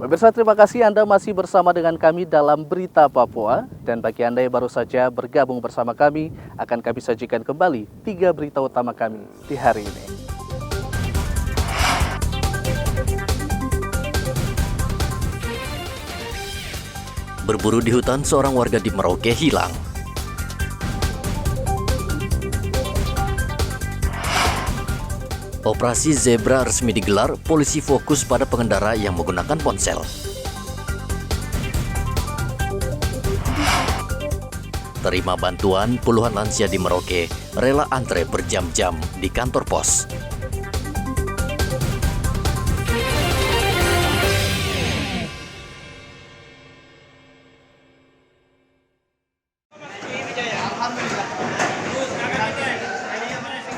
Pemirsa, terima kasih Anda masih bersama dengan kami dalam Berita Papua. Dan bagi Anda yang baru saja bergabung bersama kami, akan kami sajikan kembali 3 berita utama kami di hari ini. Berburu di hutan, seorang warga di Merauke hilang. Operasi Zebra resmi digelar, polisi fokus pada pengendara yang menggunakan ponsel. Terima bantuan, puluhan lansia di Merauke rela antre berjam-jam di kantor pos.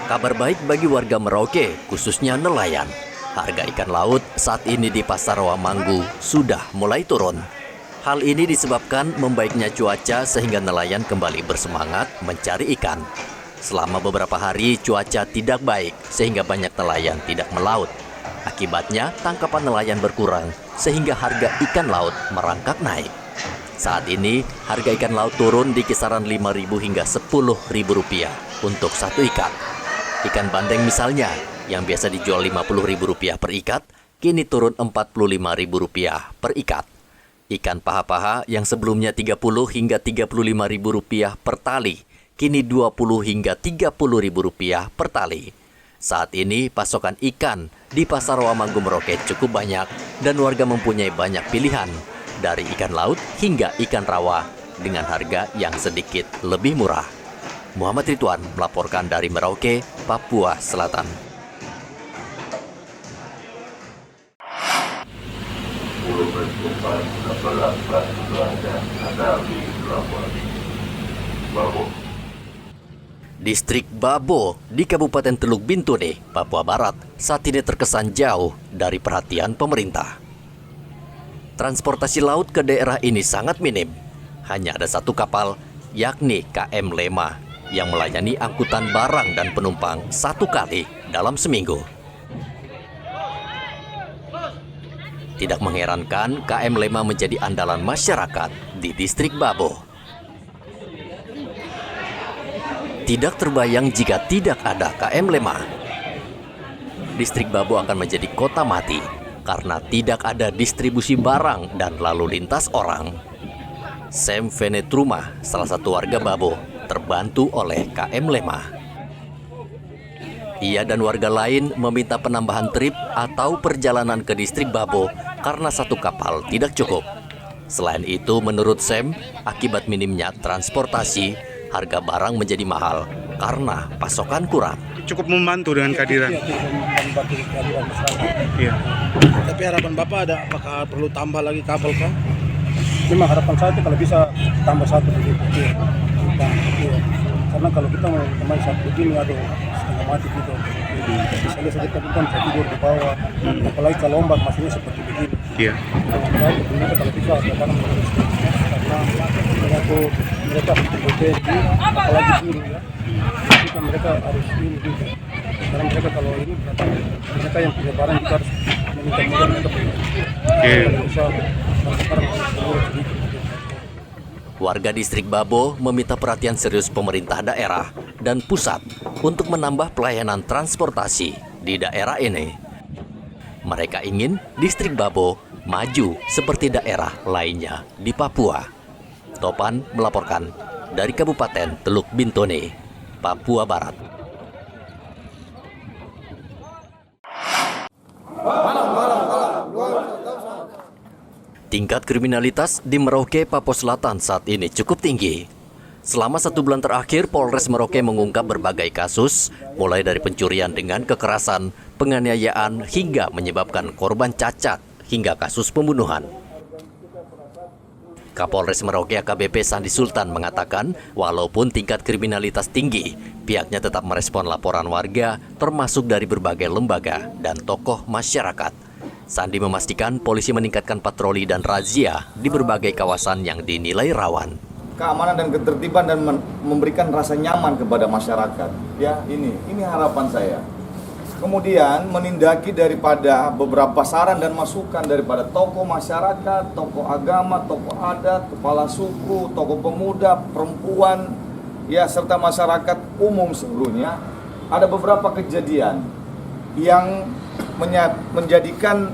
Kabar baik bagi warga Merauke, khususnya nelayan. Harga ikan laut saat ini di Pasar Rawamanggu sudah mulai turun. Hal ini disebabkan membaiknya cuaca sehingga nelayan kembali bersemangat mencari ikan. Selama beberapa hari cuaca tidak baik sehingga banyak nelayan tidak melaut. Akibatnya tangkapan nelayan berkurang sehingga harga ikan laut merangkak naik. Saat ini harga ikan laut turun di kisaran Rp5.000 hingga Rp10.000 untuk satu ikat. Ikan bandeng misalnya, yang biasa dijual Rp50.000 per ikat, kini turun Rp45.000 per ikat. Ikan paha-paha yang sebelumnya Rp30 hingga Rp35.000 per tali, kini Rp20 hingga Rp30.000 per tali. Saat ini pasokan ikan di Pasar Rawamanggu Merauke cukup banyak dan warga mempunyai banyak pilihan, dari ikan laut hingga ikan rawa dengan harga yang sedikit lebih murah. Muhammad Ridwan melaporkan dari Merauke, Papua Selatan. Distrik Babo di Kabupaten Teluk Bintuni, Papua Barat, saat ini terkesan jauh dari perhatian pemerintah. Transportasi laut ke daerah ini sangat minim. Hanya ada satu kapal, yakni KM Lema, yang melayani angkutan barang dan penumpang satu kali dalam seminggu. Tidak mengherankan KM Lema menjadi andalan masyarakat di Distrik Babo. Tidak terbayang jika tidak ada KM Lema. Distrik Babo akan menjadi kota mati karena tidak ada distribusi barang dan lalu lintas orang. Sam Venetruma, salah satu warga Babo, terbantu oleh KM Lema. Ia dan warga lain meminta penambahan trip atau perjalanan ke Distrik Babo karena satu kapal tidak cukup. Selain itu, menurut Sam, akibat minimnya transportasi, harga barang menjadi mahal karena pasokan kurang. Cukup membantu dengan kehadiran. Membantu kehadiran masyarakat. Iya. Tapi harapan Bapak ada apakah perlu tambah lagi kapal kah? Cuma harapan saya itu kalau bisa tambah satu begitu. Iya. Karena kalau kita mau main satu begini, aduh, setengah mati gitu. Bisa lihat saja kita kan tidur di bawah. Apalagi kalau ombak masihnya seperti begini. Iya. Saya sebenarnya kalau bisa ada barang karena mereka berhenti, apalagi guru ya. Jadi mereka harus ini juga. Karena mereka kalau ini mereka yang punya barang juga harus meminta mereka. Bisa sekarang sedikit. Warga Distrik Babo meminta perhatian serius pemerintah daerah dan pusat untuk menambah pelayanan transportasi di daerah ini. Mereka ingin Distrik Babo maju seperti daerah lainnya di Papua. Topan melaporkan dari Kabupaten Teluk Bintuni, Papua Barat. Tingkat kriminalitas di Merauke, Papua Selatan saat ini cukup tinggi. Selama 1 bulan terakhir, Polres Merauke mengungkap berbagai kasus, mulai dari pencurian dengan kekerasan, penganiayaan, hingga menyebabkan korban cacat, hingga kasus pembunuhan. Kapolres Merauke AKBP Sandi Sultan mengatakan, walaupun tingkat kriminalitas tinggi, pihaknya tetap merespon laporan warga, termasuk dari berbagai lembaga dan tokoh masyarakat. Sandi memastikan polisi meningkatkan patroli dan razia di berbagai kawasan yang dinilai rawan. Keamanan dan ketertiban dan memberikan rasa nyaman kepada masyarakat. Ya, ini harapan saya. kemudian menindaki daripada beberapa saran dan masukan daripada tokoh masyarakat, tokoh agama, tokoh adat, kepala suku, tokoh pemuda, perempuan, ya serta masyarakat umum seluruhnya. Ada beberapa kejadian yang menjadikan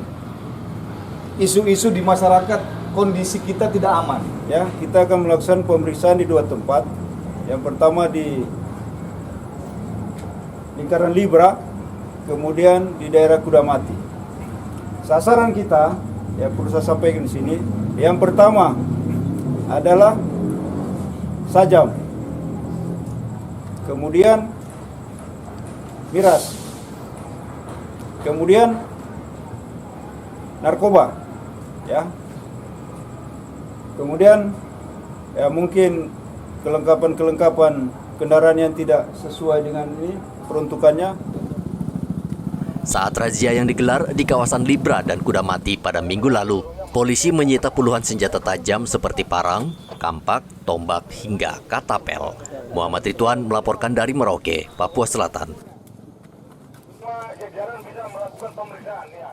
isu-isu di masyarakat, kondisi kita tidak aman. Ya, kita akan melakukan pemeriksaan di 2 tempat. Yang pertama di lingkaran Libra, kemudian di daerah Kudamati. Sasaran kita, ya perlu saya sampaikan di sini. Yang pertama adalah sajam, kemudian miras, kemudian narkoba, ya. Kemudian ya mungkin kelengkapan kendaraan yang tidak sesuai dengan ini peruntukannya. Saat razia yang digelar di kawasan Libra dan Kudamati pada minggu lalu, polisi menyita puluhan senjata tajam seperti parang, kampak, tombak, hingga katapel. Muhammad Ridwan melaporkan dari Merauke, Papua Selatan. Jajaran bisa melakukan pemeriksaan, ya.